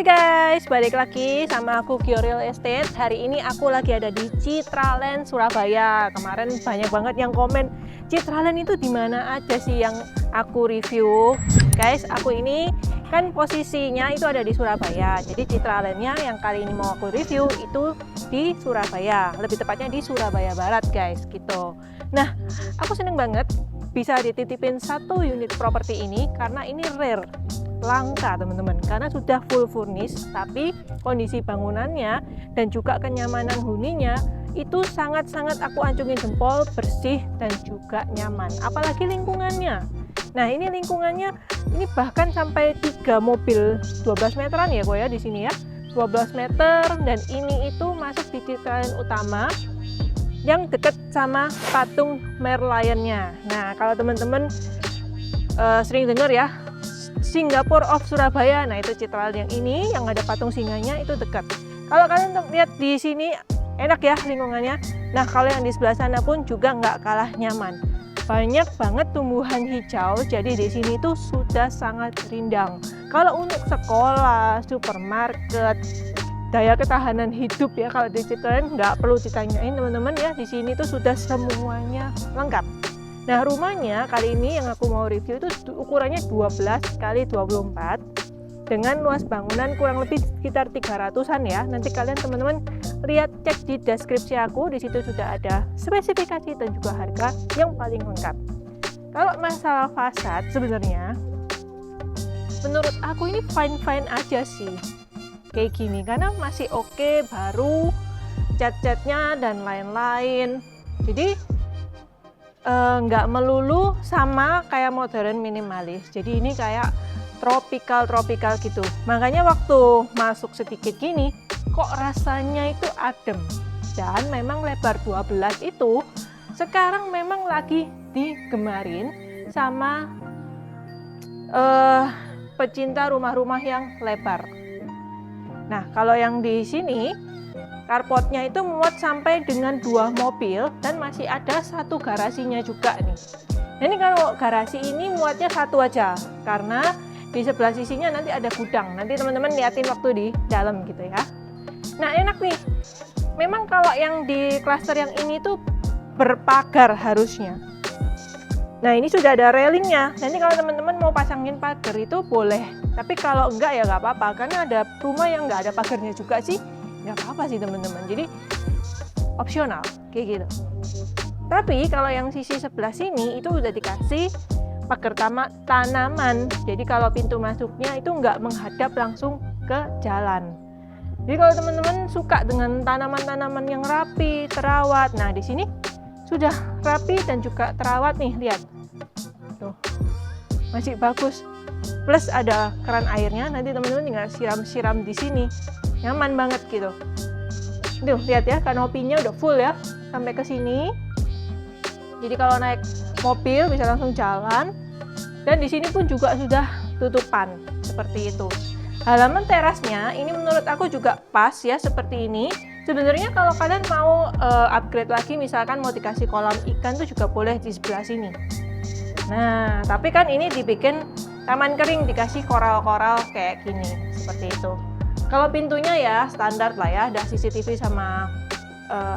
Hai guys, balik lagi sama aku Gio Real Estate. Hari ini aku lagi ada di Citraland, Surabaya. Kemarin banyak banget yang komen, Citraland itu di mana aja sih yang aku review? Guys, aku ini kan posisinya itu ada di Surabaya. Jadi Citralandnya yang kali ini mau aku review itu di Surabaya. Lebih tepatnya di Surabaya Barat, guys, gitu. Nah, aku seneng banget bisa dititipin satu unit properti ini karena ini rare, langka teman-teman, karena sudah full furnish, tapi kondisi bangunannya dan juga kenyamanan huninya itu sangat-sangat aku acungin jempol, bersih dan juga nyaman, apalagi lingkungannya. Nah, ini lingkungannya ini bahkan sampai 3 mobil 12 meteran ya kok ya di sini ya, 12 meter, dan ini itu masuk di Citraland utama yang deket sama patung Merlionnya. Nah, kalau teman-teman sering dengar ya Singapore of Surabaya, nah itu Citraland yang ini yang ada patung singanya itu dekat. Kalau kalian lihat di sini enak ya lingkungannya. Nah, kalau yang di sebelah sana pun juga nggak kalah nyaman. Banyak banget tumbuhan hijau, jadi di sini tuh sudah sangat rindang. Kalau untuk sekolah, supermarket, daya ketahanan hidup ya kalau di Citraland nggak perlu ditanyain teman-teman ya, di sini tuh sudah semuanya lengkap. Nah, rumahnya kali ini yang aku mau review itu ukurannya 12 kali 24 dengan luas bangunan kurang lebih sekitar 300-an ya. Nanti kalian teman-teman lihat, cek di deskripsi aku, di situ sudah ada spesifikasi dan juga harga yang paling lengkap. Kalau masalah fasad sebenarnya menurut aku ini fine-fine aja sih kayak gini, karena masih oke, baru cat-catnya dan lain-lain. Jadi nggak melulu sama kayak modern minimalis, jadi ini kayak tropical gitu. Makanya waktu masuk sedikit gini kok rasanya itu adem, dan memang lebar 12 itu sekarang memang lagi digemarin sama pecinta rumah-rumah yang lebar. Nah, kalau yang di sini carportnya itu muat sampai dengan 2 mobil dan masih ada 1 garasinya juga nih. Nah, ini kalau garasi ini muatnya 1 aja karena di sebelah sisinya nanti ada gudang. Nanti teman-teman liatin waktu di dalam gitu ya. Nah, enak nih. Memang kalau yang di klaster yang ini tuh berpagar harusnya. Nah, ini sudah ada railingnya. Nanti kalau teman-teman mau pasangin pagar itu boleh. Tapi kalau enggak ya nggak apa-apa, karena ada rumah yang nggak ada pagarnya juga sih. Nggak apa-apa sih teman-teman, jadi opsional kayak gitu. Tapi kalau yang sisi sebelah sini itu udah dikasih pagar tanaman, jadi kalau pintu masuknya itu nggak menghadap langsung ke jalan. Jadi kalau teman-teman suka dengan tanaman-tanaman yang rapi, terawat, nah di sini sudah rapi dan juga terawat nih, lihat tuh, masih bagus, plus ada keran airnya, nanti teman-teman tinggal siram-siram di sini. Nyaman banget gitu. Tuh, lihat ya, kanopinya udah full ya sampai ke sini. Jadi kalau naik mobil bisa langsung jalan. Dan di sini pun juga sudah tutupan seperti itu. Halaman terasnya ini menurut aku juga pas ya seperti ini. Sebenarnya kalau kalian mau upgrade lagi, misalkan mau dikasih kolam ikan tuh juga boleh di sebelah sini. Nah, tapi kan ini dibikin taman kering, dikasih koral-koral kayak gini, seperti itu. Kalau pintunya ya standar lah ya, ada CCTV sama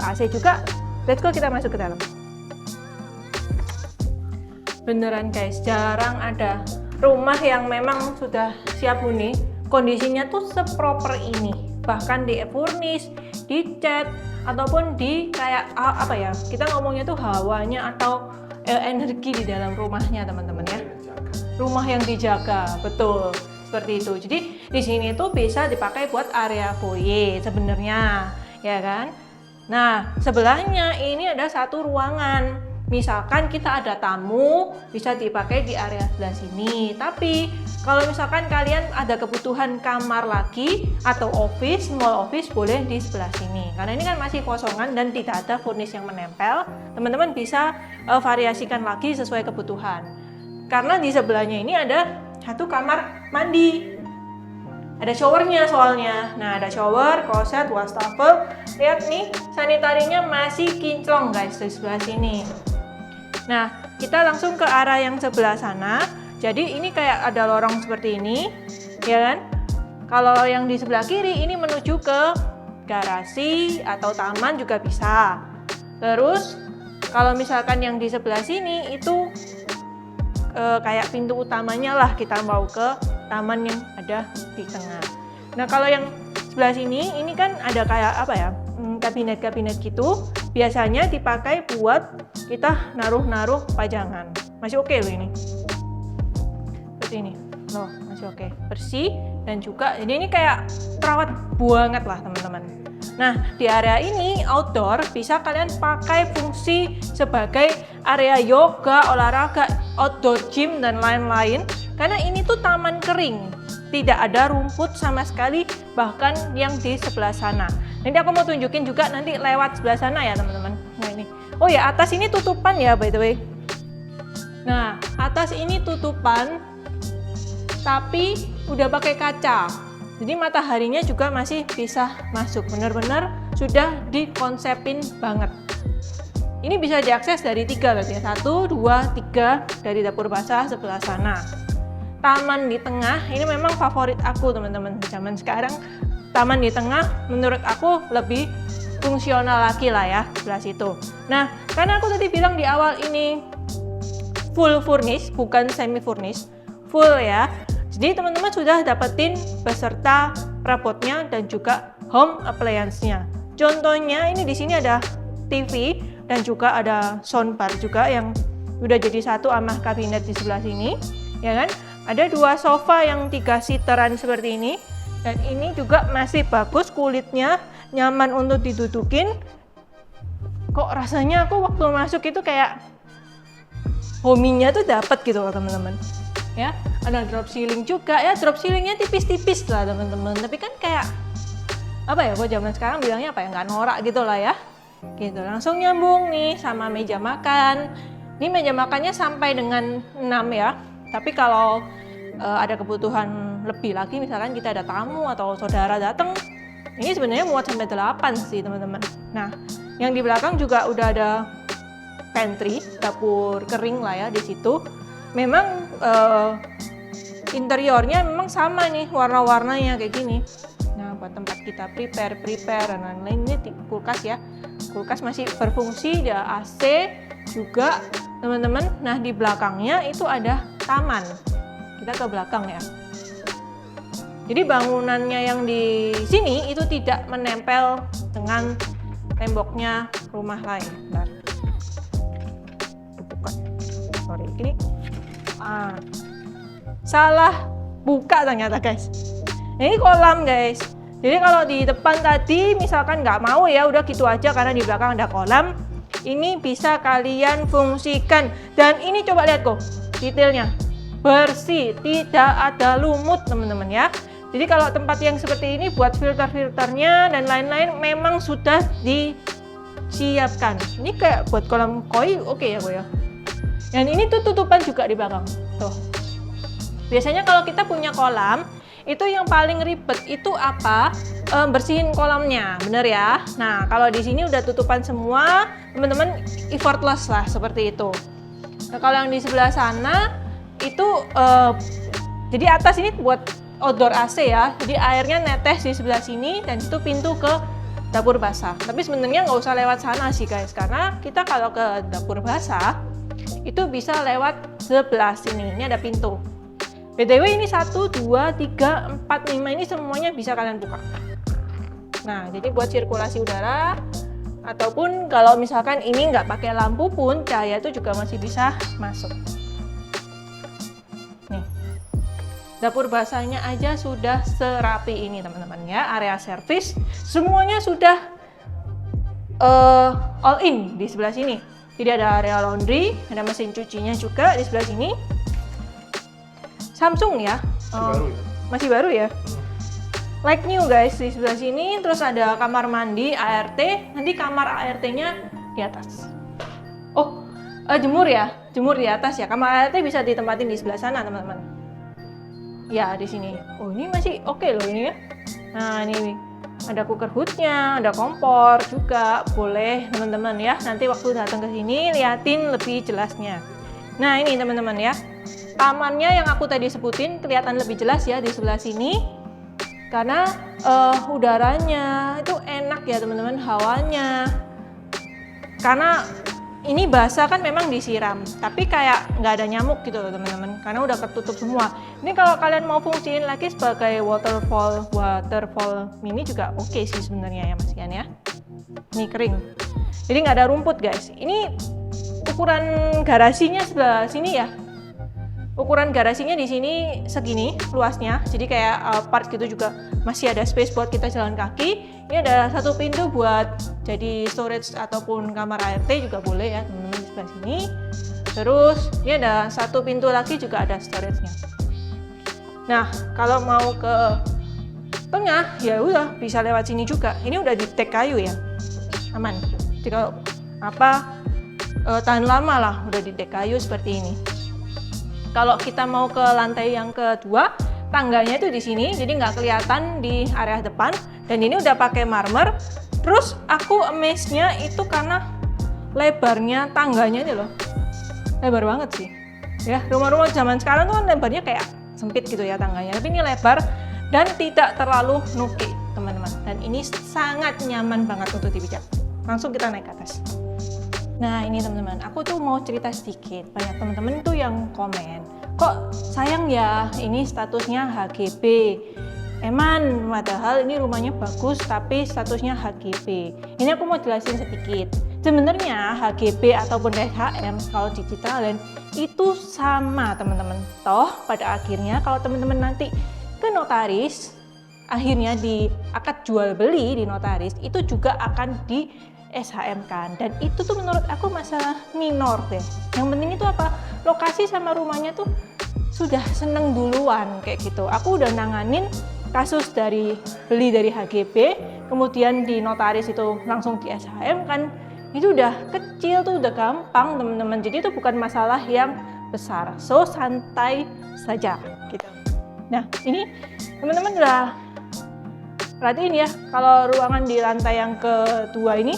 AC juga. Let's go, kita masuk ke dalam. Beneran guys, jarang ada rumah yang memang sudah siap huni, kondisinya tuh seproper ini. Bahkan di furnish, di cat, ataupun di kayak apa ya, kita ngomongnya tuh hawanya atau energi di dalam rumahnya teman-teman ya. Rumah yang dijaga, betul. Seperti itu. Jadi di sini tuh bisa dipakai buat area foyer sebenarnya, ya kan? Nah, sebelahnya ini ada 1 ruangan. Misalkan kita ada tamu, bisa dipakai di area sebelah sini. Tapi kalau misalkan kalian ada kebutuhan kamar lagi atau office, small office, boleh di sebelah sini. Karena ini kan masih kosongan dan tidak ada furnish yang menempel. Teman-teman bisa variasikan lagi sesuai kebutuhan. Karena di sebelahnya ini ada 1 kamar mandi, ada showernya soalnya. Nah, ada shower, kloset, wastafel. Lihat nih, sanitarinya masih kinclong guys di sebelah sini. Nah, kita langsung ke arah yang sebelah sana. Jadi ini kayak ada lorong seperti ini, ya kan? kalau yang di sebelah kiri ini menuju ke garasi atau taman juga bisa. Terus kalau misalkan yang di sebelah sini itu kayak pintu utamanya lah, kita mau ke taman yang ada di tengah. Nah kalau yang sebelah sini ini kan ada kayak apa ya, kabinet-kabinet gitu, biasanya dipakai buat kita naruh-naruh pajangan. Masih oke loh ini, seperti ini loh, masih oke, bersih dan juga jadi ini kayak terawat banget lah teman-teman. Nah di area ini outdoor bisa kalian pakai fungsi sebagai area yoga, olahraga, outdoor gym dan lain-lain, karena ini tuh taman kering, tidak ada rumput sama sekali, bahkan yang di sebelah sana. Nanti aku mau tunjukin juga nanti lewat sebelah sana ya teman-teman. Nah ini, oh ya atas ini tutupan ya by the way. Nah atas ini tutupan tapi udah pakai kaca, jadi mataharinya juga masih bisa masuk, benar-benar sudah dikonsepin banget. Ini bisa diakses dari 3 berarti ya, 1, 2, 3 dari dapur basah sebelah sana. Taman di tengah ini memang favorit aku teman-teman, zaman sekarang taman di tengah menurut aku lebih fungsional lagi lah ya, sebelah situ. Nah karena aku tadi bilang di awal ini full furnish, bukan semi furnish, full ya. Jadi teman-teman sudah dapetin beserta perabotnya dan juga home appliance-nya. Contohnya ini di sini ada TV dan juga ada soundbar juga yang udah jadi satu sama kabinet di sebelah sini, ya kan? Ada 2 sofa yang 3 seateran seperti ini, dan ini juga masih bagus, kulitnya nyaman untuk didudukin. Kok rasanya aku waktu masuk itu kayak homey-nya tuh dapet gitu loh teman-teman. Ya, ada drop ceiling juga ya, drop ceilingnya tipis-tipis lah teman-teman, tapi kan kayak apa ya, kok zaman sekarang bilangnya apa ya, nggak norak gitu lah ya, gitu. Langsung nyambung nih sama meja makan. Ini meja makannya sampai dengan 6 ya, tapi kalau ada kebutuhan lebih lagi, misalkan kita ada tamu atau saudara datang, ini sebenarnya muat sampai 8 sih teman-teman. Nah yang di belakang juga udah ada pantry, dapur kering lah ya di situ. Memang interiornya memang sama nih, warna-warnanya kayak gini. Nah buat tempat kita prepare dan lain-lain. Ini kulkas ya, kulkas masih berfungsi, ada AC juga teman-teman. Nah di belakangnya itu ada taman, kita ke belakang ya. Jadi bangunannya yang di sini itu tidak menempel dengan temboknya rumah lain. Bentar. Bukan, sorry ini. Salah buka ternyata guys. Ini kolam guys. Jadi kalau di depan tadi misalkan nggak mau ya udah gitu aja karena di belakang ada kolam, ini bisa kalian fungsikan. Dan ini coba lihat kok detailnya, bersih, tidak ada lumut teman-teman ya. Jadi kalau tempat yang seperti ini buat filter-filternya dan lain-lain memang sudah disiapkan. Ini kayak buat kolam koi oke ya kok ya. Dan ini tuh tutupan juga di belakang. Tuh. Biasanya kalau kita punya kolam, itu yang paling ribet itu apa? Bersihin kolamnya, bener ya? Nah, kalau di sini udah tutupan semua, teman-teman effortless lah seperti itu. Nah, kalau yang di sebelah sana itu jadi atas ini buat outdoor AC ya. Jadi airnya netes di sebelah sini dan itu pintu ke dapur basah. Tapi sebenarnya nggak usah lewat sana sih guys, karena kita kalau ke dapur basah itu bisa lewat sebelah sini. Ini ada pintu. BTW ini 1, 2, 3, 4, 5 ini semuanya bisa kalian buka. Nah, jadi buat sirkulasi udara ataupun kalau misalkan ini nggak pakai lampu pun cahaya itu juga masih bisa masuk. Nih, dapur basahnya aja sudah serapi ini teman-teman ya. Area servis semuanya sudah all in di sebelah sini. Jadi ada area laundry, ada mesin cucinya juga di sebelah sini. Samsung ya, masih baru ya. Like new guys di sebelah sini. Terus ada kamar mandi ART. Nanti kamar ART-nya di atas. Oh, jemur ya, jemur di atas ya. Kamar ART bisa ditempatin di sebelah sana teman-teman. Ya di sini. Oh ini masih oke loh ini ya. Nah ini ada cooker hoodnya, ada kompor juga, boleh teman-teman ya. Nanti waktu datang ke sini liatin lebih jelasnya. Nah ini teman-teman ya, tamannya yang aku tadi sebutin kelihatan lebih jelas ya di sebelah sini. karena udaranya itu enak ya teman-teman, hawanya. Karena ini basah kan memang disiram, tapi kayak nggak ada nyamuk gitu loh teman-teman, karena udah ketutup semua. Ini kalau kalian mau fungsiin lagi sebagai waterfall mini juga oke sih sebenarnya ya Mas Ian ya. Ini kering, jadi nggak ada rumput guys. Ini ukuran garasinya sebelah sini ya. Ukuran garasinya di sini segini luasnya, jadi kayak part gitu juga masih ada space buat kita jalan kaki. Ini ada satu pintu buat jadi storage ataupun kamar ART juga boleh ya teman-teman di sebelah sini. Terus ini ada satu pintu lagi juga ada storage-nya. Nah kalau mau ke tengah ya udah bisa lewat sini juga. Ini udah di deck kayu ya, aman. Jadi kalau tahan lama lah, udah di deck kayu seperti ini. Kalau kita mau ke lantai yang kedua, tangganya itu di sini, jadi nggak kelihatan di area depan. Dan ini udah pakai marmer. Terus aku amaze-nya itu karena lebarnya tangganya ini loh, lebar banget sih. Ya rumah-rumah zaman sekarang tuh kan lebarnya kayak sempit gitu ya tangganya, tapi ini lebar dan tidak terlalu nukik teman-teman. Dan ini sangat nyaman banget untuk dipijak. Langsung kita naik ke atas. Nah ini teman-teman, aku tuh mau cerita sedikit. Banyak teman-teman tuh yang komen, kok sayang ya ini statusnya HGB. Emang padahal ini rumahnya bagus tapi statusnya HGB. Ini aku mau jelasin sedikit. Sebenarnya HGB ataupun SHM kalau di Citraland itu sama teman-teman. Toh pada akhirnya kalau teman-teman nanti ke notaris, akhirnya di akad jual beli di notaris itu juga akan di SHM kan, dan itu tuh menurut aku masalah minor deh. Yang penting itu apa, lokasi sama rumahnya tuh sudah seneng duluan kayak gitu. Aku udah nanganin kasus dari beli dari HGB, kemudian di notaris itu langsung di SHM kan, itu udah kecil tuh, udah gampang teman-teman. Jadi itu bukan masalah yang besar, so santai saja gitu. Nah ini teman-teman udah perhatiin ya, kalau ruangan di lantai yang kedua ini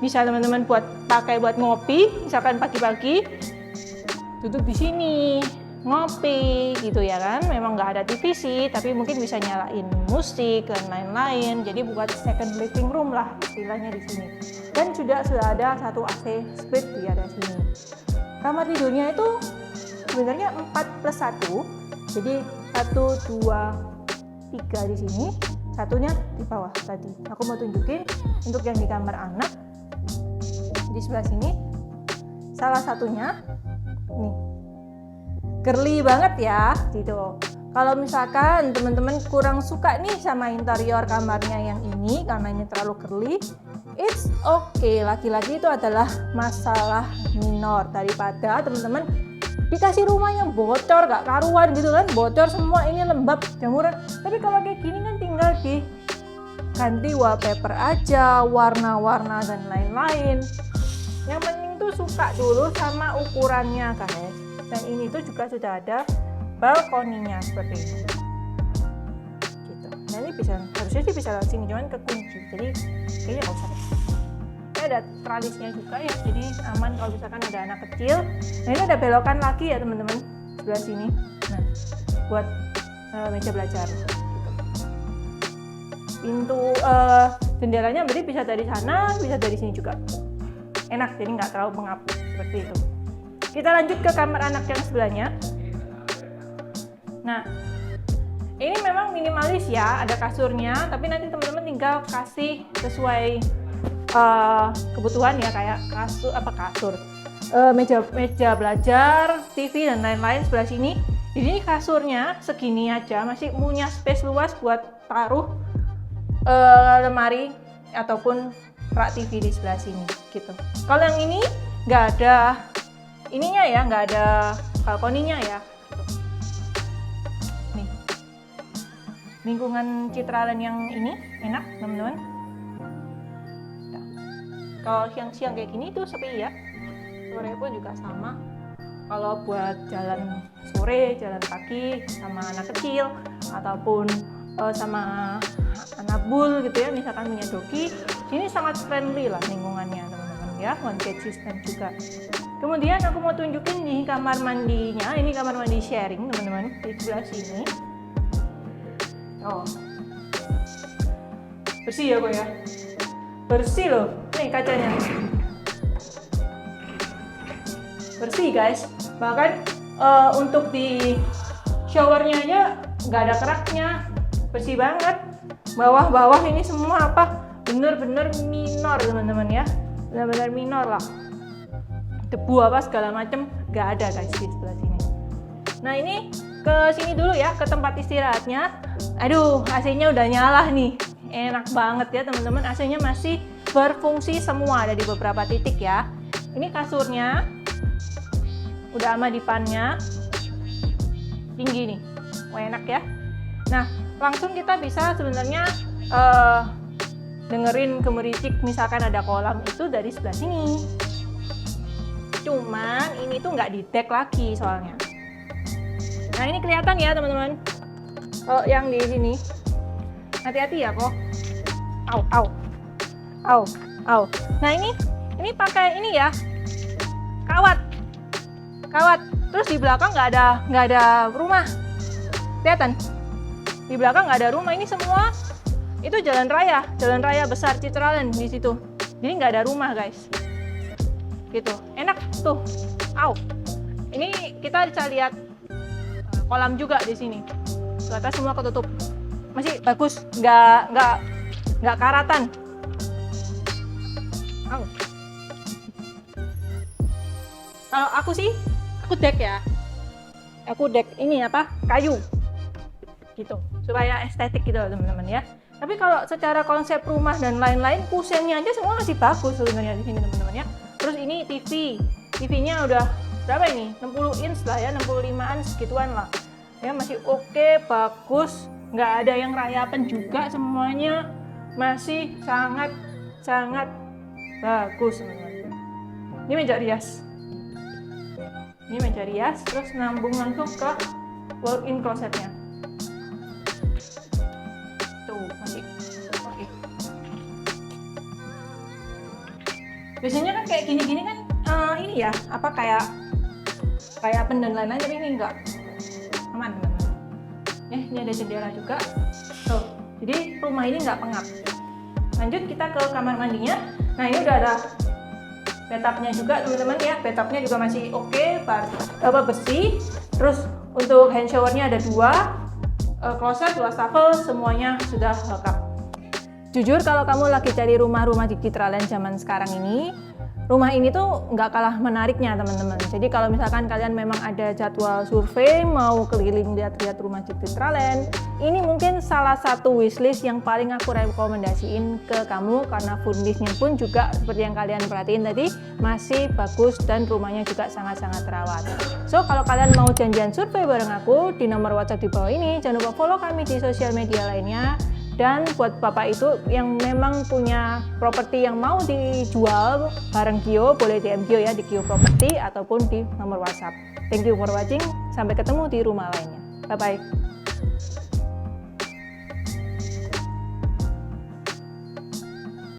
bisa teman-teman pakai buat ngopi, misalkan pagi-pagi duduk di sini ngopi gitu ya kan. Memang nggak ada TV sih, tapi mungkin bisa nyalain musik dan lain-lain. Jadi buat second living room lah istilahnya di sini. Dan sudah ada satu AC split di area sini. Kamar tidurnya itu sebenarnya 4+1. Jadi 1, 2, 3 di sini, satunya di bawah tadi. Aku mau tunjukin untuk yang di kamar anak. Di sebelah sini salah satunya nih, girly banget ya gitu. Kalau misalkan teman-teman kurang suka nih sama interior kamarnya yang ini karena ini terlalu girly, it's okay. Lagi-lagi itu adalah masalah minor daripada teman-teman dikasih rumah yang bocor gak karuan gitu kan, bocor semua, ini lembab jamuran. Tapi kalau kayak gini kan tinggal ganti wallpaper aja, warna-warna dan lain-lain. Yang penting tuh suka dulu sama ukurannya guys. Dan ini tuh juga sudah ada balkoninya seperti ini gitu. Nah ini harusnya sih bisa lewat sini, cuman kekunci, jadi kayaknya nggak usah deh. Ini ada tralisnya juga ya, jadi aman kalau misalkan ada anak kecil. Nah ini ada belokan lagi ya teman-teman sebelah sini. Nah buat meja belajar gitu. Pintu jendelanya berarti bisa dari sana, bisa dari sini juga. Enak, jadi nggak terlalu mengap seperti itu. Kita lanjut ke kamar anak yang sebelahnya. Nah, ini memang minimalis ya, ada kasurnya, tapi nanti teman-teman tinggal kasih sesuai kebutuhan ya, kayak kasur, meja belajar, TV dan lain-lain sebelah sini. Jadi kasurnya segini aja, masih punya space luas buat taruh lemari ataupun rak TV di sebelah sini gitu. Kalau yang ini nggak ada ininya ya, nggak ada balkoninya ya. Nih, lingkungan Citraland yang ini enak teman-teman. Kalau siang-siang kayak gini tuh sepi ya. Sore pun juga sama. Kalau buat jalan sore, jalan pagi sama anak kecil ataupun sama anak bul gitu ya, misalkan punya dogi, ini sangat friendly lah lingkungannya teman-teman ya, one gate system juga. Kemudian aku mau tunjukin nih kamar mandinya. Ini kamar mandi sharing teman-teman di sebelah sini. Oh, Bersih ya kok ya. Bersih loh. Nih kacanya. Bersih guys. Bahkan untuk di showernya aja nggak ada keraknya. Bersih banget. Bawah-bawah ini semua apa? Bener-bener minor teman-teman ya. Bener-bener minor lah. Debu apa segala macem nggak ada guys di sebelah sini. Nah ini ke sini dulu ya, ke tempat istirahatnya. Aduh, AC-nya udah nyala nih. Enak banget ya teman-teman. AC-nya masih berfungsi semua, ada di beberapa titik ya. Ini kasurnya udah sama dipannya, tinggi nih. Wah, enak ya. Nah, langsung kita bisa sebenarnya dengerin gemericik misalkan ada kolam itu dari sebelah sini. Cuman ini tuh nggak di deck lagi soalnya. Nah ini kelihatan ya teman-teman. Kalau yang di sini, hati-hati ya kok. Au, au, au, au. Nah ini pakai ini ya, kawat. Terus di belakang nggak ada rumah. Kelihatan? Di belakang nggak ada rumah. Ini semua itu jalan raya besar Citraland di situ. Jadi nggak ada rumah guys. Gitu, enak tuh. Au. Ini kita bisa lihat kolam juga di sini. Ke atas semua ketutup. Masih bagus, nggak karatan. Au. Kalau aku sih, aku deck ya. Aku deck ini apa? Kayu. Gitu. Supaya estetik gitu teman-teman ya. Tapi kalau secara konsep rumah dan lain-lain, kusennya aja semua masih bagus sebenarnya di sini teman-teman ya. Terus ini TV-nya udah berapa ini? 60 inch lah ya, 65 inch gituan lah. Ya masih oke, bagus, nggak ada yang rayapan juga, semuanya masih sangat bagus teman-teman. Ini meja rias. Terus nambung langsung ke walk-in closetnya. Tuh masih oke. Biasanya kan kayak gini-gini kan ini ya, apa kayak pen dan lain-lain, tapi ini enggak, aman teman-teman. Ini ada jendela juga. Tuh, jadi rumah ini nggak pengap. Lanjut kita ke kamar mandinya. Nah ini udah ada bathtubnya juga teman-teman ya. Bathtubnya juga masih oke, bersih. Terus untuk hand showernya ada 2, kloset, 2 wastafel, semuanya sudah lengkap. Jujur kalau kamu lagi cari rumah-rumah di Citraland zaman sekarang ini, rumah ini tuh nggak kalah menariknya teman-teman. Jadi kalau misalkan kalian memang ada jadwal survei, mau keliling lihat-lihat rumah di Citraland, ini mungkin salah satu wishlist yang paling aku rekomendasiin ke kamu, karena fundisnya pun juga seperti yang kalian perhatiin tadi, masih bagus dan rumahnya juga sangat-sangat terawat. So kalau kalian mau janjian survei bareng aku di nomor WhatsApp di bawah ini, jangan lupa follow kami di sosial media lainnya. Dan buat bapak itu yang memang punya properti yang mau dijual bareng Gio, boleh DM Gio ya di Gio Property ataupun di nomor WhatsApp. Thank you for watching, sampai ketemu di rumah lainnya. Bye bye.